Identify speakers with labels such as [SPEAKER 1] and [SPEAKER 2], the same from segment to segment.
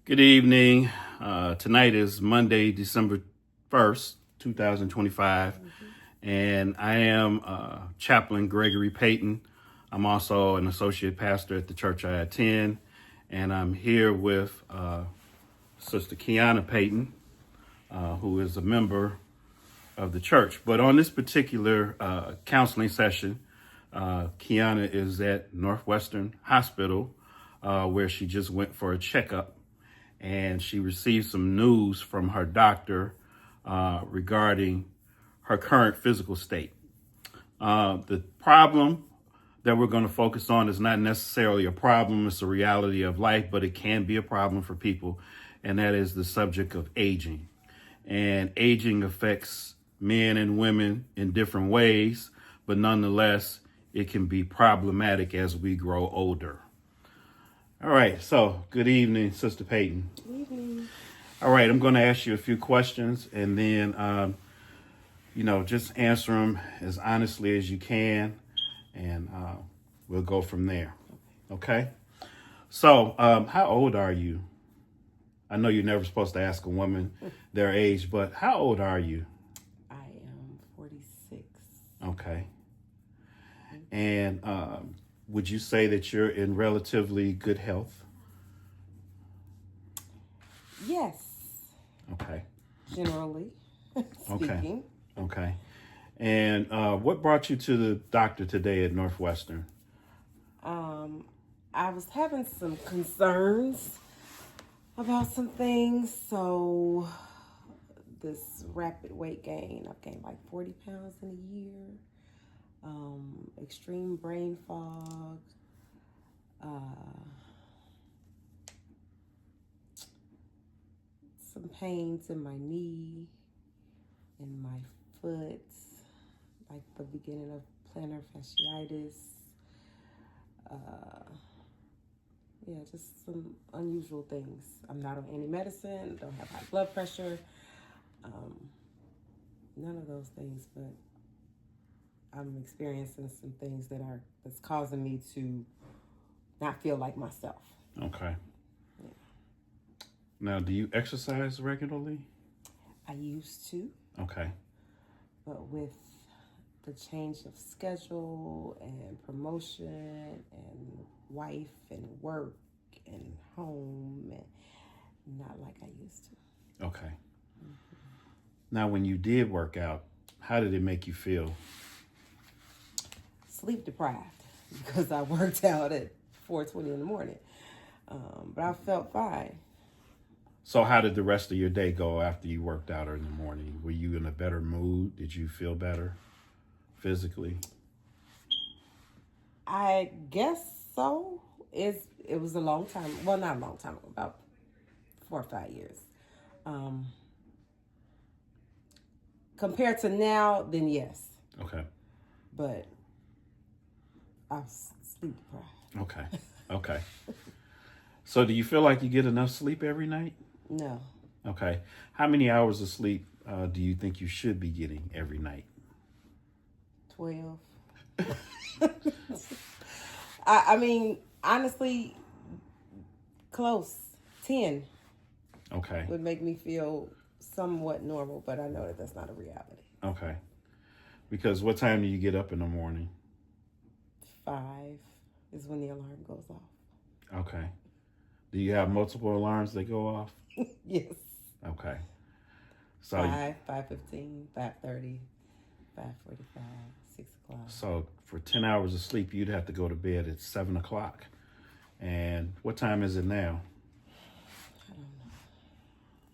[SPEAKER 1] Good evening. Tonight is Monday, December 1st, 2025, and I am Chaplain Gregory Payton. I'm also an associate pastor at the church I attend, and I'm here with Sister Kiana Payton, who is a member of the church. But on this particular counseling session, Kiana is at Northwestern Hospital, where she just went for a checkup. And she received some news from her doctor regarding her current physical state. The problem that we're going to focus on is not necessarily a problem, it's a reality of life, but it can be a problem for people, and that is the subject of aging. And aging affects men and women in different ways, but nonetheless, it can be problematic as we grow older. All right, so good evening, Sister Payton.
[SPEAKER 2] Good evening.
[SPEAKER 1] All right, I'm going to ask you a few questions, and then, just answer them as honestly as you can, and we'll go from there. Okay? So, how old are you? I know you're never supposed to ask a woman their age, but how old are you?
[SPEAKER 2] I am 46.
[SPEAKER 1] Okay. And would you say that you're in relatively good health?
[SPEAKER 2] Yes.
[SPEAKER 1] Okay.
[SPEAKER 2] Generally speaking.
[SPEAKER 1] Okay. And what brought you to the doctor today at Northwestern?
[SPEAKER 2] I was having some concerns about some things. So this rapid weight gain, I've gained like 40 pounds in a year. Extreme brain fog. Some pains in my knee and my foot, like the beginning of plantar fasciitis. Just some unusual things. I'm not on any medicine, don't have high blood pressure, none of those things, but I'm experiencing some things that's causing me to not feel like myself.
[SPEAKER 1] Okay.
[SPEAKER 2] Yeah.
[SPEAKER 1] Now, do you exercise regularly?
[SPEAKER 2] I used to.
[SPEAKER 1] Okay.
[SPEAKER 2] But with the change of schedule and promotion and wife and work and home, and not like I used to.
[SPEAKER 1] Okay. Now, when you did work out, how did it make you feel?
[SPEAKER 2] Sleep deprived because I worked out at 4:20 in the morning. But I felt fine.
[SPEAKER 1] So how did the rest of your day go after you worked out in the morning? Were you in a better mood? Did you feel better physically?
[SPEAKER 2] I guess so. It was a long time. Well, not a long time, about 4 or 5 years. Compared to now, then yes.
[SPEAKER 1] Okay.
[SPEAKER 2] But I was sleep deprived.
[SPEAKER 1] Okay. So do you feel like you get enough sleep every night?
[SPEAKER 2] No.
[SPEAKER 1] Okay. How many hours of sleep do you think you should be getting every night?
[SPEAKER 2] 12. I mean, honestly, close. 10
[SPEAKER 1] Okay.
[SPEAKER 2] would make me feel somewhat normal, but I know that that's not a reality.
[SPEAKER 1] Okay. Because what time do you get up in the morning?
[SPEAKER 2] 5 is when the alarm goes off.
[SPEAKER 1] Okay. Do you have multiple alarms that go off?
[SPEAKER 2] Yes.
[SPEAKER 1] Okay. So
[SPEAKER 2] 5, 5:15, 5:30, 5:45, 6 o'clock.
[SPEAKER 1] So for 10 hours of sleep, you'd have to go to bed at 7 o'clock. And what time is it now?
[SPEAKER 2] I don't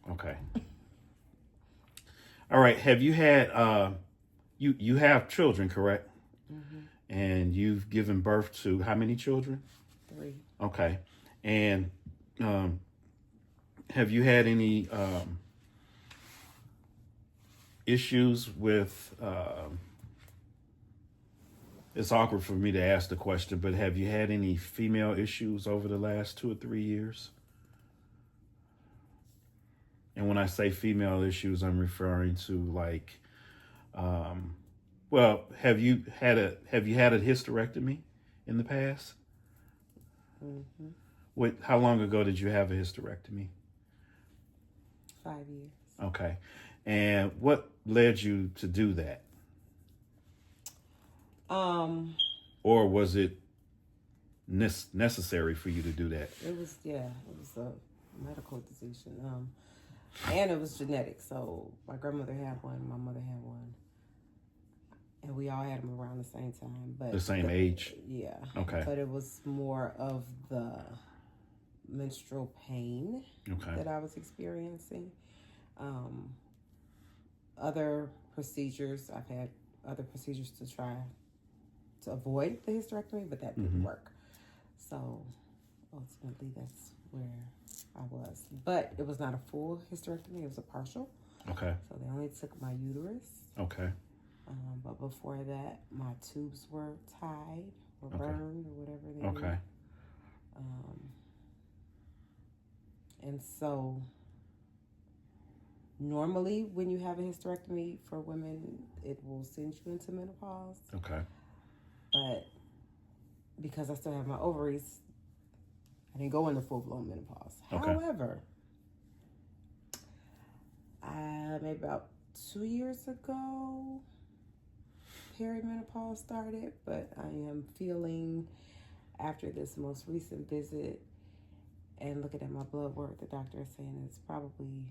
[SPEAKER 2] know.
[SPEAKER 1] Okay. All right. Have you had, you have children, correct?
[SPEAKER 2] Mm-hmm.
[SPEAKER 1] And you've given birth to how many children?
[SPEAKER 2] 3.
[SPEAKER 1] Okay. And have you had any issues with, it's awkward for me to ask the question, but have you had any female issues over the last 2 or 3 years? And when I say female issues, I'm referring to like, have you had a hysterectomy in the past?
[SPEAKER 2] Mm-hmm.
[SPEAKER 1] How long ago did you have a hysterectomy?
[SPEAKER 2] 5 years.
[SPEAKER 1] Okay. And what led you to do that? Or was it necessary for you to do that?
[SPEAKER 2] It was a medical decision. And it was genetic. So my grandmother had one, my mother had one, and we all had them around the same time. But
[SPEAKER 1] The same age?
[SPEAKER 2] Yeah.
[SPEAKER 1] Okay.
[SPEAKER 2] But it was more of the menstrual pain that I was experiencing. Other procedures, I've had other procedures to try to avoid the hysterectomy, but that didn't work. So ultimately, that's where I was. But it was not a full hysterectomy; it was a partial.
[SPEAKER 1] Okay.
[SPEAKER 2] So they only took my uterus.
[SPEAKER 1] Okay.
[SPEAKER 2] But before that, my tubes were tied or burned or whatever they were.
[SPEAKER 1] Okay.
[SPEAKER 2] And so normally when you have a hysterectomy for women, it will send you into menopause.
[SPEAKER 1] Okay.
[SPEAKER 2] But because I still have my ovaries, I didn't go into full-blown menopause.
[SPEAKER 1] Okay.
[SPEAKER 2] However, maybe about 2 years ago, perimenopause started, but I am feeling, after this most recent visit and looking at my blood work, the doctor is saying it's probably,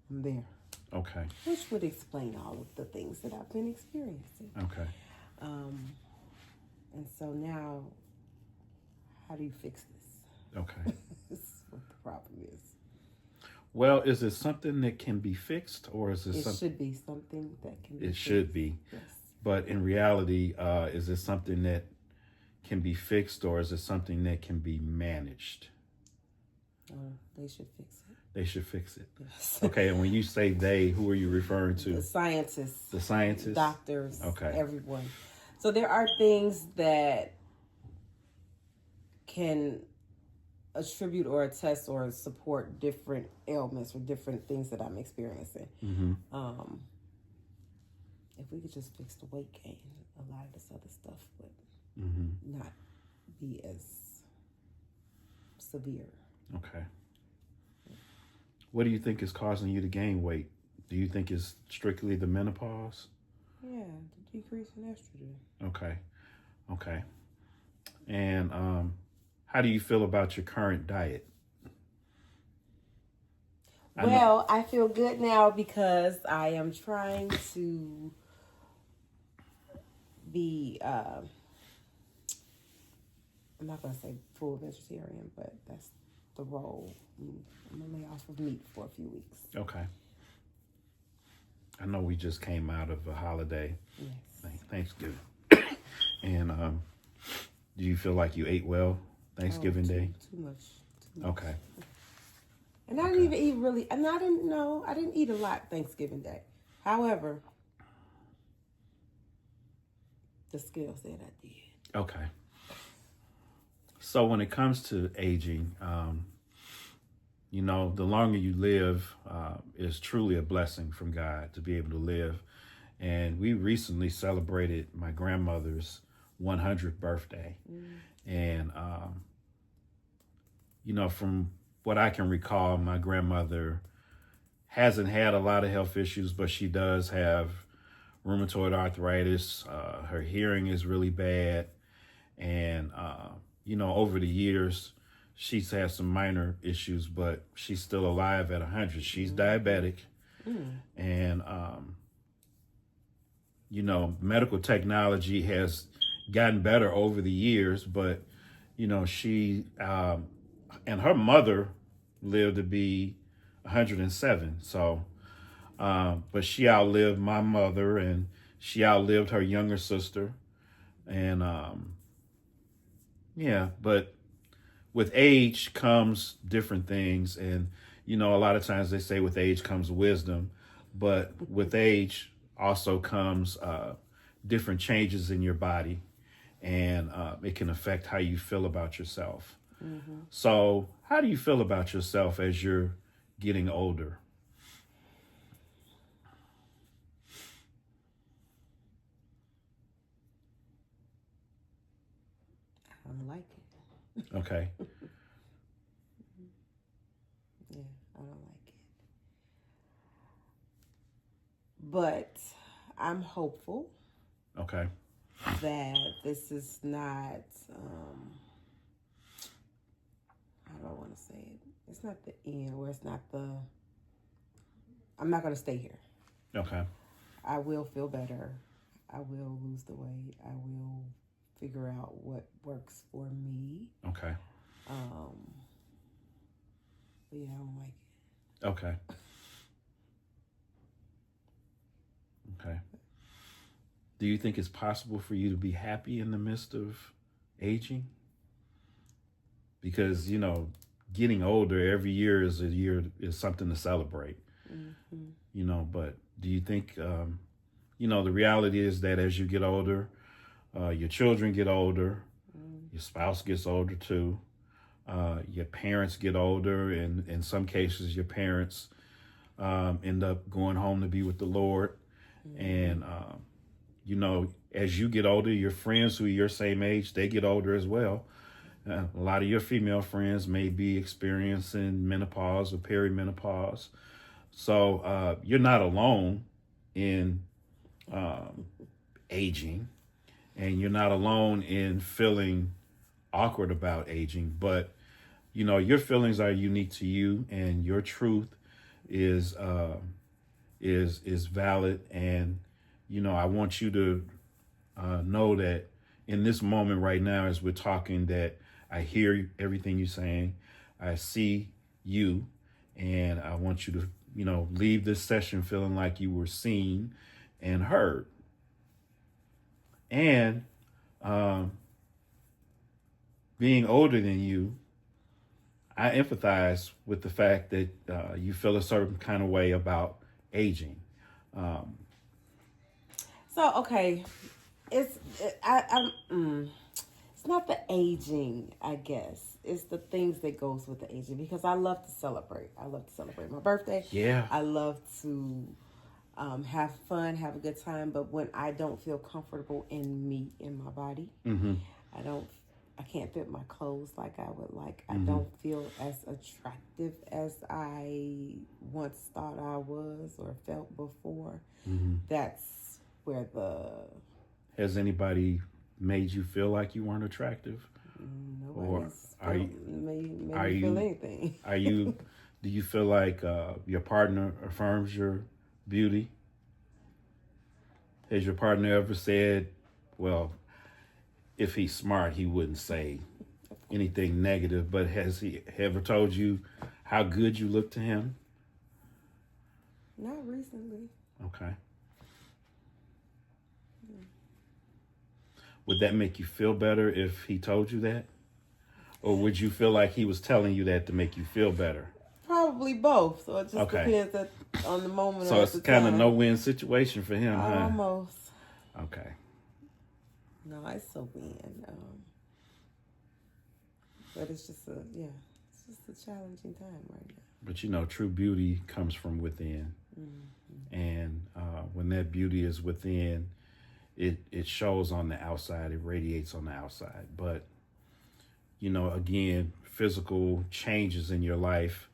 [SPEAKER 2] I'm there.
[SPEAKER 1] Okay.
[SPEAKER 2] Which would explain all of the things that I've been experiencing.
[SPEAKER 1] Okay.
[SPEAKER 2] And so now, how do you fix this?
[SPEAKER 1] Okay.
[SPEAKER 2] This is what the problem is.
[SPEAKER 1] Well, is it something that can be fixed, or is it something?
[SPEAKER 2] It should be something that can be fixed.
[SPEAKER 1] Should be.
[SPEAKER 2] Yes.
[SPEAKER 1] But in reality, is it something that can be fixed, or is it something that can be managed?
[SPEAKER 2] They should fix it.
[SPEAKER 1] They should fix it.
[SPEAKER 2] Yes.
[SPEAKER 1] Okay, and when you say they, who are you referring to?
[SPEAKER 2] The scientists.
[SPEAKER 1] The scientists?
[SPEAKER 2] Doctors.
[SPEAKER 1] Okay.
[SPEAKER 2] Everyone. So there are things that can attribute or attest or support different ailments or different things that I'm experiencing.
[SPEAKER 1] Mm-hmm.
[SPEAKER 2] If we could just fix the weight gain, a lot of this other stuff would not be as severe.
[SPEAKER 1] Okay. What do you think is causing you to gain weight? Do you think it's strictly the menopause?
[SPEAKER 2] Yeah, the decrease in estrogen.
[SPEAKER 1] Okay. Okay. And how do you feel about your current diet?
[SPEAKER 2] Well, I feel good now because I am trying to be, I'm not going to say full vegetarian, but that's the role. I'm going to lay off of meat for a few weeks.
[SPEAKER 1] Okay. I know we just came out of a holiday,
[SPEAKER 2] Yes.
[SPEAKER 1] Thanksgiving. And do you feel like you ate well Thanksgiving Day?
[SPEAKER 2] Too much.
[SPEAKER 1] Okay.
[SPEAKER 2] And I didn't even eat really, and I didn't eat a lot Thanksgiving Day. However, the scale said I did.
[SPEAKER 1] Okay. So when it comes to aging, the longer you live is truly a blessing from God to be able to live. And we recently celebrated my grandmother's 100th birthday. And, from what I can recall, my grandmother hasn't had a lot of health issues, but she does have rheumatoid arthritis. Her hearing is really bad. And, over the years, she's had some minor issues, but she's still alive at 100. She's diabetic. And, medical technology has gotten better over the years, but, she and her mother lived to be 107. So, but she outlived my mother, and she outlived her younger sister. And, but with age comes different things. And, a lot of times they say with age comes wisdom, but with age also comes different changes in your body, and it can affect how you feel about yourself. So how do you feel about yourself as you're getting older?
[SPEAKER 2] I don't like it.
[SPEAKER 1] Okay.
[SPEAKER 2] Yeah, I don't like it. But I'm hopeful
[SPEAKER 1] Okay.
[SPEAKER 2] that this is not, how do I want to say it? It's not the end, or it's not the, I'm not going to stay here.
[SPEAKER 1] Okay.
[SPEAKER 2] I will feel better. I will lose the weight. I will figure out what works for me.
[SPEAKER 1] Okay.
[SPEAKER 2] But yeah, I don't like it.
[SPEAKER 1] Okay. Okay. Do you think it's possible for you to be happy in the midst of aging? Because, getting older every year is something to celebrate. But do you think, the reality is that as you get older, your children get older, your spouse gets older too, your parents get older, and in some cases, your parents end up going home to be with the Lord. And, as you get older, your friends who are your same age, they get older as well. A lot of your female friends may be experiencing menopause or perimenopause. So you're not alone in aging, and you're not alone in feeling awkward about aging. But, your feelings are unique to you, and your truth is valid. And, I want you to know that in this moment right now, as we're talking, that I hear everything you're saying. I see you, and I want you to, leave this session feeling like you were seen and heard. And being older than you, I empathize with the fact that you feel a certain kind of way about aging.
[SPEAKER 2] Okay, it's it's not the aging, I guess. It's the things that goes with the aging, because I love to celebrate. I love to celebrate my birthday.
[SPEAKER 1] Yeah.
[SPEAKER 2] I love to have fun, have a good time. But when I don't feel comfortable in my body, I can't fit my clothes like I would like. I don't feel as attractive as I once thought I was or felt before. That's where
[SPEAKER 1] Has anybody made you feel like you weren't attractive?
[SPEAKER 2] Nobody's made me feel anything.
[SPEAKER 1] Do you feel like your partner affirms your beauty? Has your partner ever said, well, if he's smart, he wouldn't say anything negative, but has he ever told you how good you look to him?
[SPEAKER 2] Not recently.
[SPEAKER 1] Okay. Would that make you feel better if he told you that? Or would you feel like he was telling you that to make you feel better?
[SPEAKER 2] Probably both. So it just depends on the moment.
[SPEAKER 1] So it's kind of no-win situation for him, huh?
[SPEAKER 2] Almost.
[SPEAKER 1] Okay.
[SPEAKER 2] No, it's a win. But it's just a challenging time right now.
[SPEAKER 1] But true beauty comes from within. And when that beauty is within, it shows on the outside, it radiates on the outside. But, again, physical changes in your life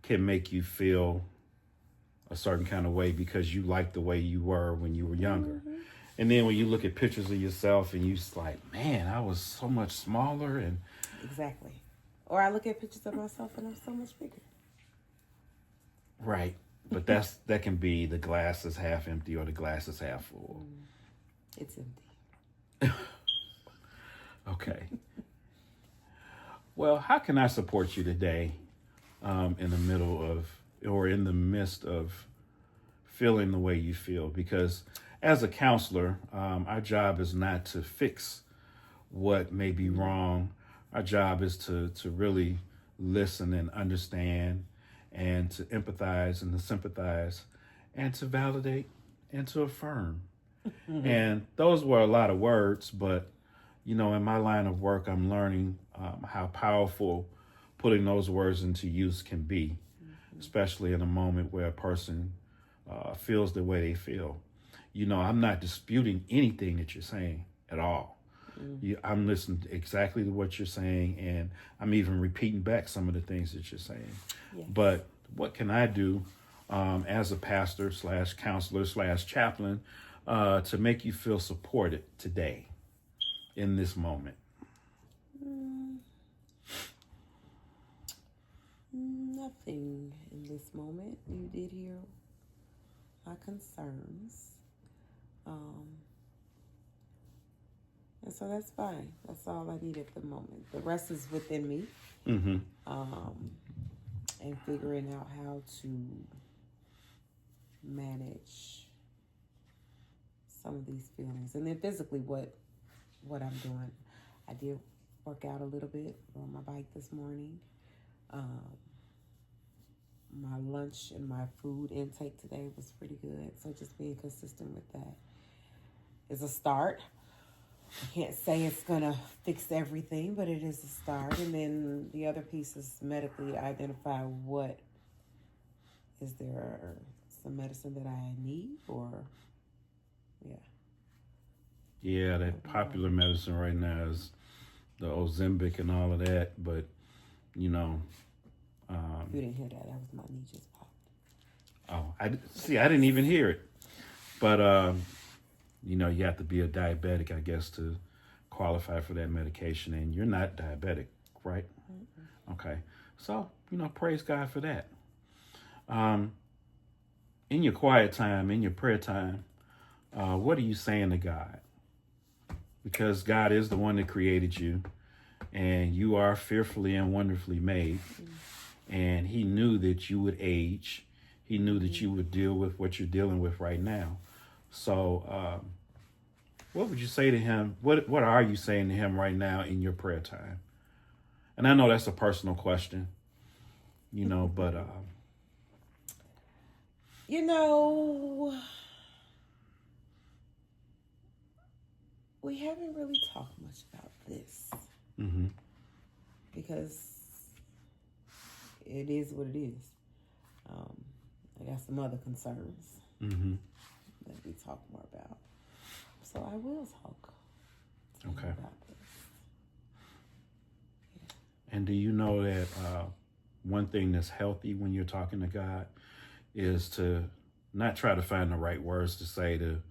[SPEAKER 1] can make you feel a certain kind of way because you like the way you were when you were younger. And then when you look at pictures of yourself and you're just like, man, I was so much smaller. And
[SPEAKER 2] exactly. Or I look at pictures of myself and I'm so much bigger.
[SPEAKER 1] Right. But that can be the glass is half empty or the glass is half full.
[SPEAKER 2] It's empty.
[SPEAKER 1] Okay. Well, how can I support you today in the midst of feeling the way you feel? Because as a counselor, our job is not to fix what may be wrong. Our job is to really listen and understand and to empathize and to sympathize and to validate and to affirm. And those were a lot of words, but, in my line of work, I'm learning how powerful putting those words into use can be, especially in a moment where a person feels the way they feel. I'm not disputing anything that you're saying at all. I'm listening exactly to what you're saying, and I'm even repeating back some of the things that you're saying. Yes. But what can I do as a pastor slash counselor slash chaplain to make you feel supported today in this moment?
[SPEAKER 2] Nothing in this moment. You did hear my concerns. And so that's fine. That's all I need at the moment. The rest is within me.
[SPEAKER 1] Mm-hmm.
[SPEAKER 2] And figuring out how to manage some of these feelings. And then physically what I'm doing. I did work out a little bit on my bike this morning. My lunch and my food intake today was pretty good. So just being consistent with that is a start. I can't say it's going to fix everything, but it is a start. And then the other piece is medically identify what is there some medicine that I need or, yeah.
[SPEAKER 1] Yeah, that popular medicine right now is the Ozempic and all of that. But, you know.
[SPEAKER 2] You didn't hear that. That was my knee just popped.
[SPEAKER 1] Oh, I didn't even hear it. But, you know, you have to be a diabetic, I guess, to qualify for that medication. And you're not diabetic, right? Mm-hmm. Okay. So, you know, praise God for that. In your quiet time, in your prayer time, what are you saying to God? Because God is the one that created you, and you are fearfully and wonderfully made. Mm-hmm. And he knew that you would age. He knew that you would deal with what you're dealing with right now. So what would you say to him? What are you saying to him right now in your prayer time? And I know that's a personal question, you know, but...
[SPEAKER 2] You know, we haven't really talked much about this.
[SPEAKER 1] Mm-hmm.
[SPEAKER 2] Because it is what it is. I got some other concerns that we talk more about. So I will talk about this. Yeah.
[SPEAKER 1] And do you know that one thing that's healthy when you're talking to God is to not try to find the right words to say to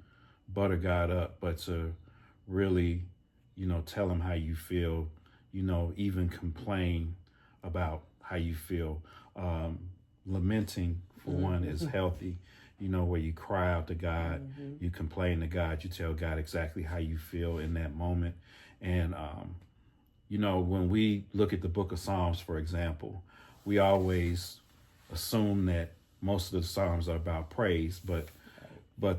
[SPEAKER 1] butter God up, but to really, you know, tell him how you feel, you know, even complain about how you feel. Lamenting, for one, is healthy, you know, where you cry out to God, you complain to God, you tell God exactly how you feel in that moment. And, you know, when we look at the book of Psalms, for example, we always assume that most of the Psalms are about praise, but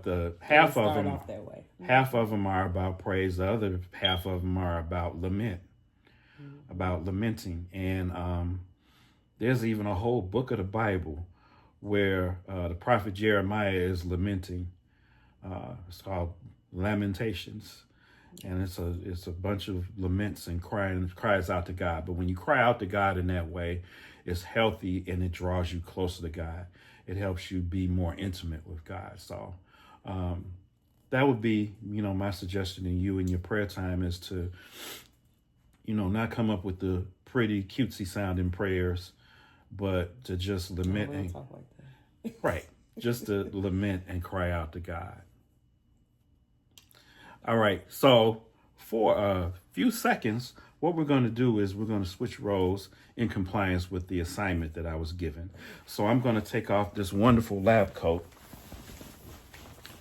[SPEAKER 1] the half of them are about praise. The other half of them are about lament, about lamenting. And there's even a whole book of the Bible where the prophet Jeremiah is lamenting. It's called Lamentations. And it's a bunch of laments and cries out to God. But when you cry out to God in that way, it's healthy and it draws you closer to God. It helps you be more intimate with God. So that would be, you know, my suggestion to you in your prayer time is to, you know, not come up with the pretty cutesy sounding prayers, but to just lament and
[SPEAKER 2] talk like that.
[SPEAKER 1] Right, just to lament and cry out to God. All right, so for a few seconds, what we're going to do is we're going to switch roles in compliance with the assignment that I was given. So I'm going to take off this wonderful lab coat,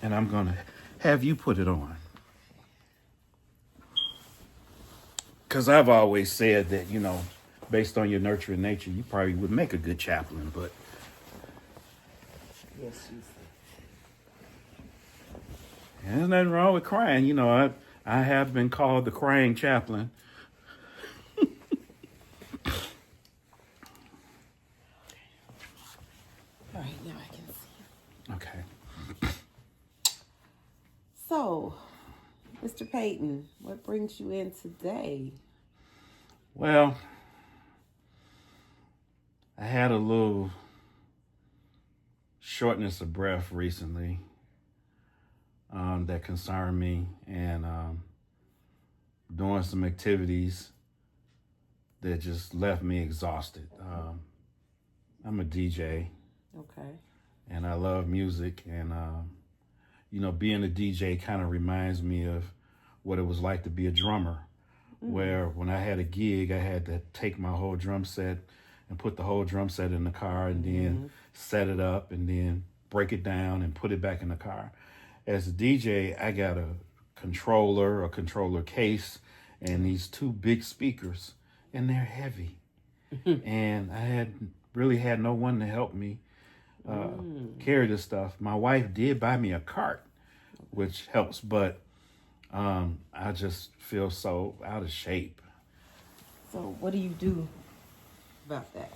[SPEAKER 1] and I'm going to have you put it on. Because I've always said that, you know, based on your nurturing nature, you probably would make a good chaplain, but...
[SPEAKER 2] Yes, you said.
[SPEAKER 1] There's nothing wrong with crying. You know, I have been called the crying chaplain.
[SPEAKER 2] All right, now I can see.
[SPEAKER 1] Okay.
[SPEAKER 2] So, Mr. Payton, what brings you in today?
[SPEAKER 1] Well, I had a little shortness of breath recently that concerned me, and doing some activities that just left me exhausted. I'm a DJ.
[SPEAKER 2] Okay.
[SPEAKER 1] and I love music. And being a DJ kind of reminds me of what it was like to be a drummer. Where when I had a gig, I had to take my whole drum set and put the whole drum set in the car, and then set it up, and then break it down and put it back in the car. As a DJ, I got a controller case, and these two big speakers, and they're heavy. And I had no one to help me carry this stuff. My wife did buy me a cart, which helps, but I just feel so out of shape.
[SPEAKER 2] So what do you do about that?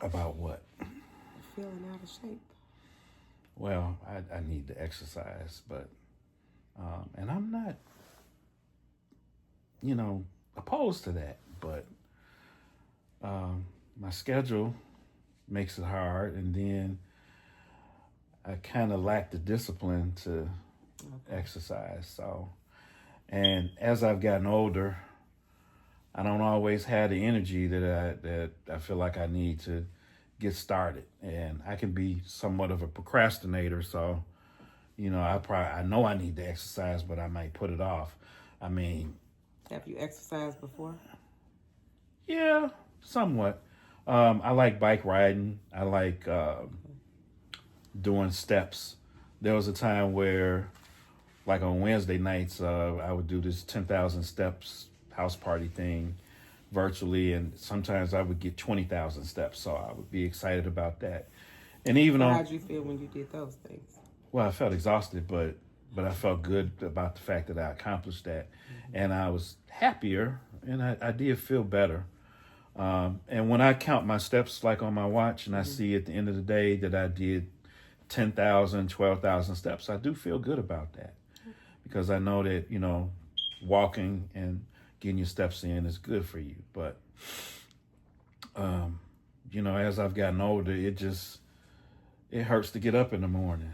[SPEAKER 1] About what?
[SPEAKER 2] Feeling out of shape.
[SPEAKER 1] Well, I need to exercise, but and I'm not, opposed to that, but my schedule makes it hard, and then I kind of lack the discipline to exercise. So, and as I've gotten older, I don't always have the energy that I feel like I need to get started, and I can be somewhat of a procrastinator. So, I know I need to exercise, but I might put it off. I mean,
[SPEAKER 2] have you exercised before?
[SPEAKER 1] Yeah, somewhat. I like bike riding. I like doing steps. There was a time where, like on Wednesday nights, I would do this 10,000 steps house party thing virtually, and sometimes I would get 20,000 steps, so I would be excited about that. And even
[SPEAKER 2] so how'd you feel when you did those things?
[SPEAKER 1] Well, I felt exhausted, but I felt good about the fact that I accomplished that, and I was happier, and I did feel better. And when I count my steps like on my watch, and I see at the end of the day that I did 10,000, 12,000 steps, I do feel good about that, because I know that, walking and getting your steps in is good for you. But, as I've gotten older, it hurts to get up in the morning.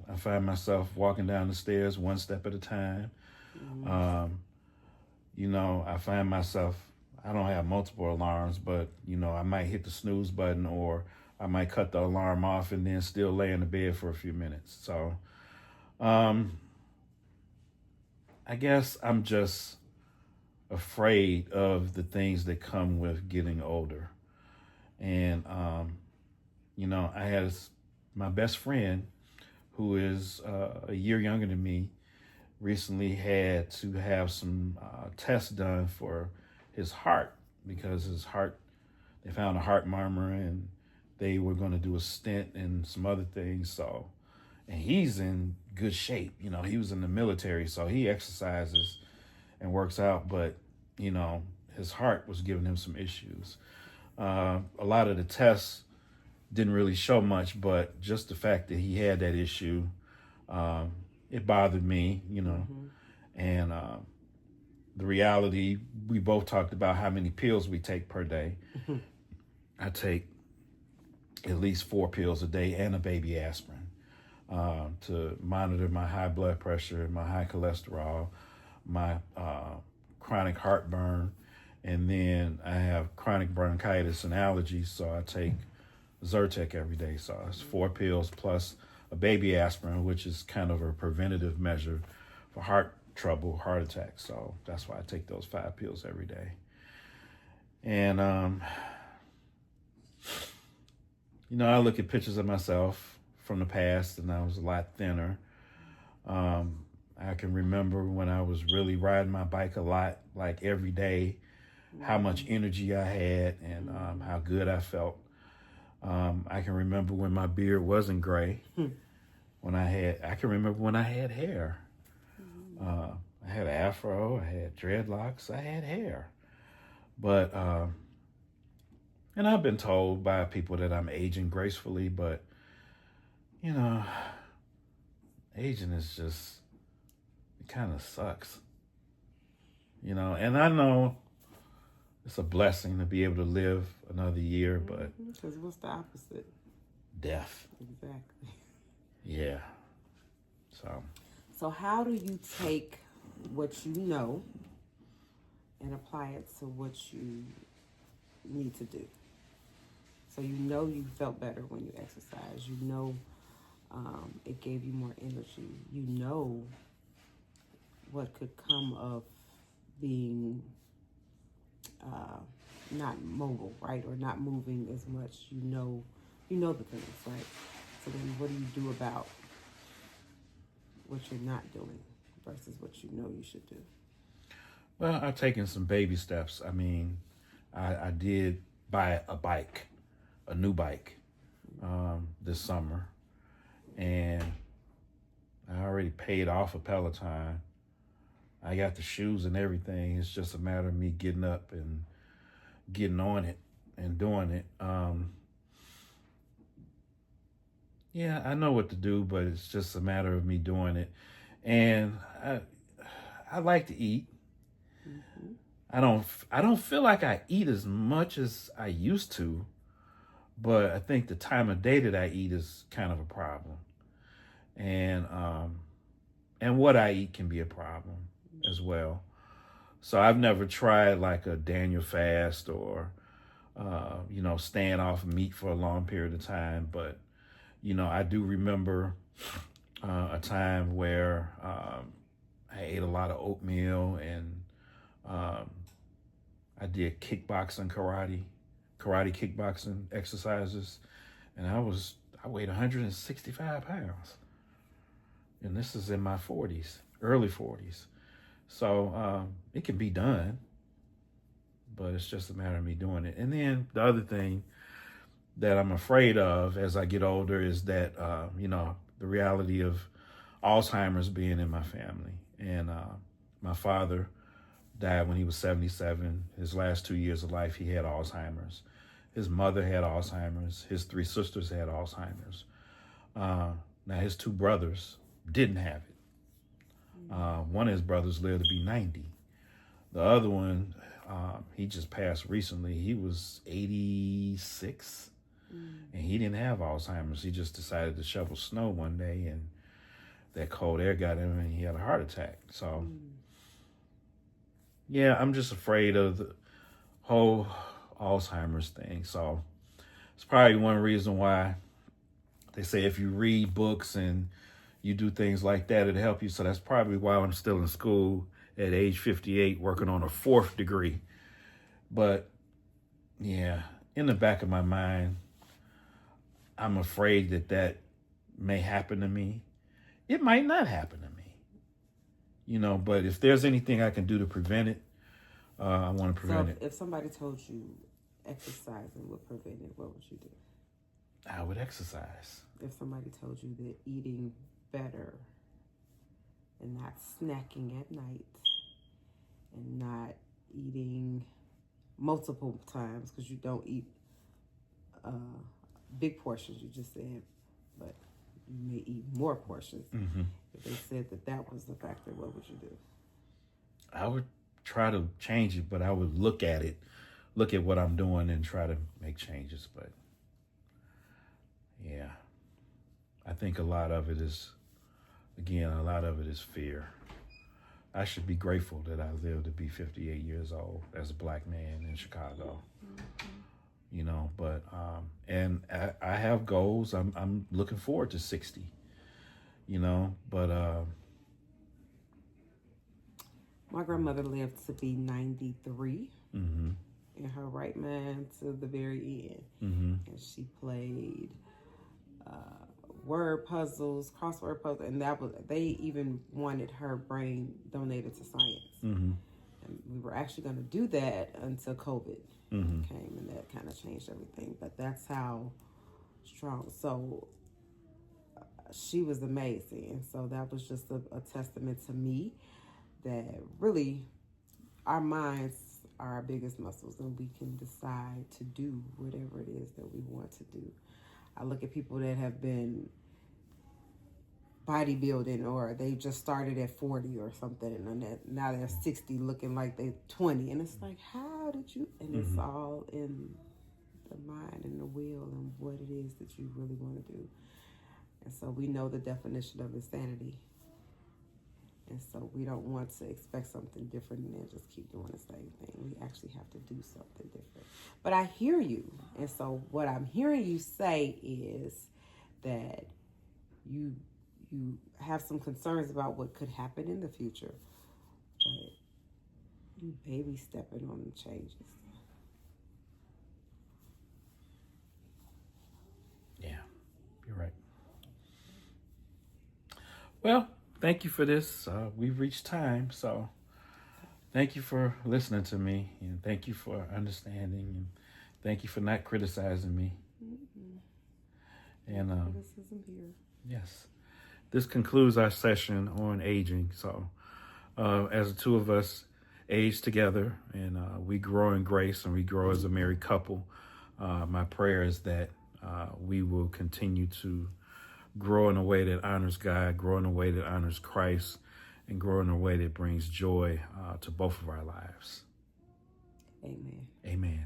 [SPEAKER 1] I find myself walking down the stairs one step at a time. I find myself, I don't have multiple alarms, but, I might hit the snooze button, or I might cut the alarm off and then still lay in the bed for a few minutes. So, I guess I'm just afraid of the things that come with getting older. And, I had my best friend, who is a year younger than me, recently had to have some tests done for his heart, because they found a heart murmur, and they were going to do a stent and some other things. So, and he's in good shape. He was in the military, so he exercises and works out, but, his heart was giving him some issues. A lot of the tests didn't really show much, but just the fact that he had that issue, it bothered me, and the reality, we both talked about how many pills we take per day. I take at least 4 pills a day and a baby aspirin to monitor my high blood pressure, my high cholesterol, my chronic heartburn, and then I have chronic bronchitis and allergies, so I take Zyrtec every day. So it's 4 pills plus a baby aspirin, which is kind of a preventative measure for heart trouble, heart attacks. So that's why I take those 5 pills every day. And, I look at pictures of myself from the past, and I was a lot thinner. I can remember when I was really riding my bike a lot, like every day, how much energy I had, and how good I felt. I can remember when my beard wasn't gray. I can remember when I had hair. I had an afro, I had dreadlocks, I had hair. But, and I've been told by people that I'm aging gracefully, but, aging is just, it kind of sucks. And I know it's a blessing to be able to live another year, but...
[SPEAKER 2] Because what's the opposite?
[SPEAKER 1] Death.
[SPEAKER 2] Exactly.
[SPEAKER 1] Yeah.
[SPEAKER 2] So how do you take what you know and apply it to what you need to do? So you know you felt better when you exercised. You know it gave you more energy. You know what could come of being not mobile, right, or not moving as much. You know the things, right? So then, what do you do about what you're not doing versus what you know you should do?
[SPEAKER 1] Well, I've taken some baby steps. I mean, I did buy a bike, a new bike, this summer, and I already paid off a Peloton. I got the shoes and everything. It's just a matter of me getting up and getting on it and doing it. Yeah, I know what to do, but it's just a matter of me doing it. And I like to eat.
[SPEAKER 2] Mm-hmm.
[SPEAKER 1] I don't feel like I eat as much as I used to, but I think the time of day that I eat is kind of a problem. And and what I eat can be a problem as well. So I've never tried like a Daniel fast or staying off meat for a long period of time, but I do remember a time where I ate a lot of oatmeal and um, I did karate kickboxing exercises, and I weighed 165 pounds, and this is in my 40s, early 40s. So it can be done, but it's just a matter of me doing it. And then the other thing that I'm afraid of as I get older is that the reality of Alzheimer's being in my family, and my father died when he was 77. His last 2 years of life, he had Alzheimer's. His mother had Alzheimer's. His three sisters had Alzheimer's. Now, his two brothers didn't have it. One of his brothers lived to be 90. The other one, he just passed recently. He was 86, and he didn't have Alzheimer's. He just decided to shovel snow one day, and that cold air got him, and he had a heart attack. So, yeah, I'm just afraid of the whole Alzheimer's thing. So it's probably one reason why they say if you read books and you do things like that, it'll help you. So that's probably why I'm still in school at age 58, working on a 4th degree. But yeah, in the back of my mind, I'm afraid that may happen to me. It might not happen to me, but if there's anything I can do to prevent it, I want to prevent it.
[SPEAKER 2] If somebody told you exercising would prevent it, what would you do?
[SPEAKER 1] I would exercise.
[SPEAKER 2] If somebody told you that eating better and not snacking at night and not eating multiple times, because you don't eat big portions, you just said, but you may eat more portions.
[SPEAKER 1] Mm-hmm.
[SPEAKER 2] If they said that was the factor, what would you do?
[SPEAKER 1] I would try to change it, but I would look at what I'm doing and try to make changes. But yeah, I think a lot of it is fear. I should be grateful that I lived to be 58 years old as a black man in Chicago. But and I have goals. I'm looking forward to 60. But
[SPEAKER 2] my grandmother lived to be 93
[SPEAKER 1] mm-hmm.
[SPEAKER 2] in her right mind to the very end.
[SPEAKER 1] Mm-hmm.
[SPEAKER 2] And she played word puzzles, crossword puzzles, and they even wanted her brain donated to science.
[SPEAKER 1] Mm-hmm.
[SPEAKER 2] And we were actually going to do that until COVID
[SPEAKER 1] mm-hmm.
[SPEAKER 2] came, and that kind of changed everything. But that's how strong. So she was amazing, and so that was just a testament to me that really our minds are our biggest muscles, and we can decide to do whatever it is that we want to do. I look at people that have been bodybuilding, or they just started at 40 or something, and now they're 60 looking like they're 20. And it's like, how did you? And it's all in the mind and the will and what it is that you really want to do. And so we know the definition of insanity. And so we don't want to expect something different and then just keep doing the same thing. We actually have to do something different. But I hear you. And so what I'm hearing you say is that you have some concerns about what could happen in the future, but you baby stepping on the changes.
[SPEAKER 1] Yeah, you're right. Well, thank you for this. We've reached time, so thank you for listening to me, and thank you for understanding, and thank you for not criticizing me. And
[SPEAKER 2] Criticism here.
[SPEAKER 1] yes, this concludes our session on aging. So, as the two of us age together and we grow in grace and we grow as a married couple, my prayer is that we will continue to grow in a way that honors God, grow in a way that honors Christ, and grow in a way that brings joy to both of our lives.
[SPEAKER 2] Amen.
[SPEAKER 1] Amen.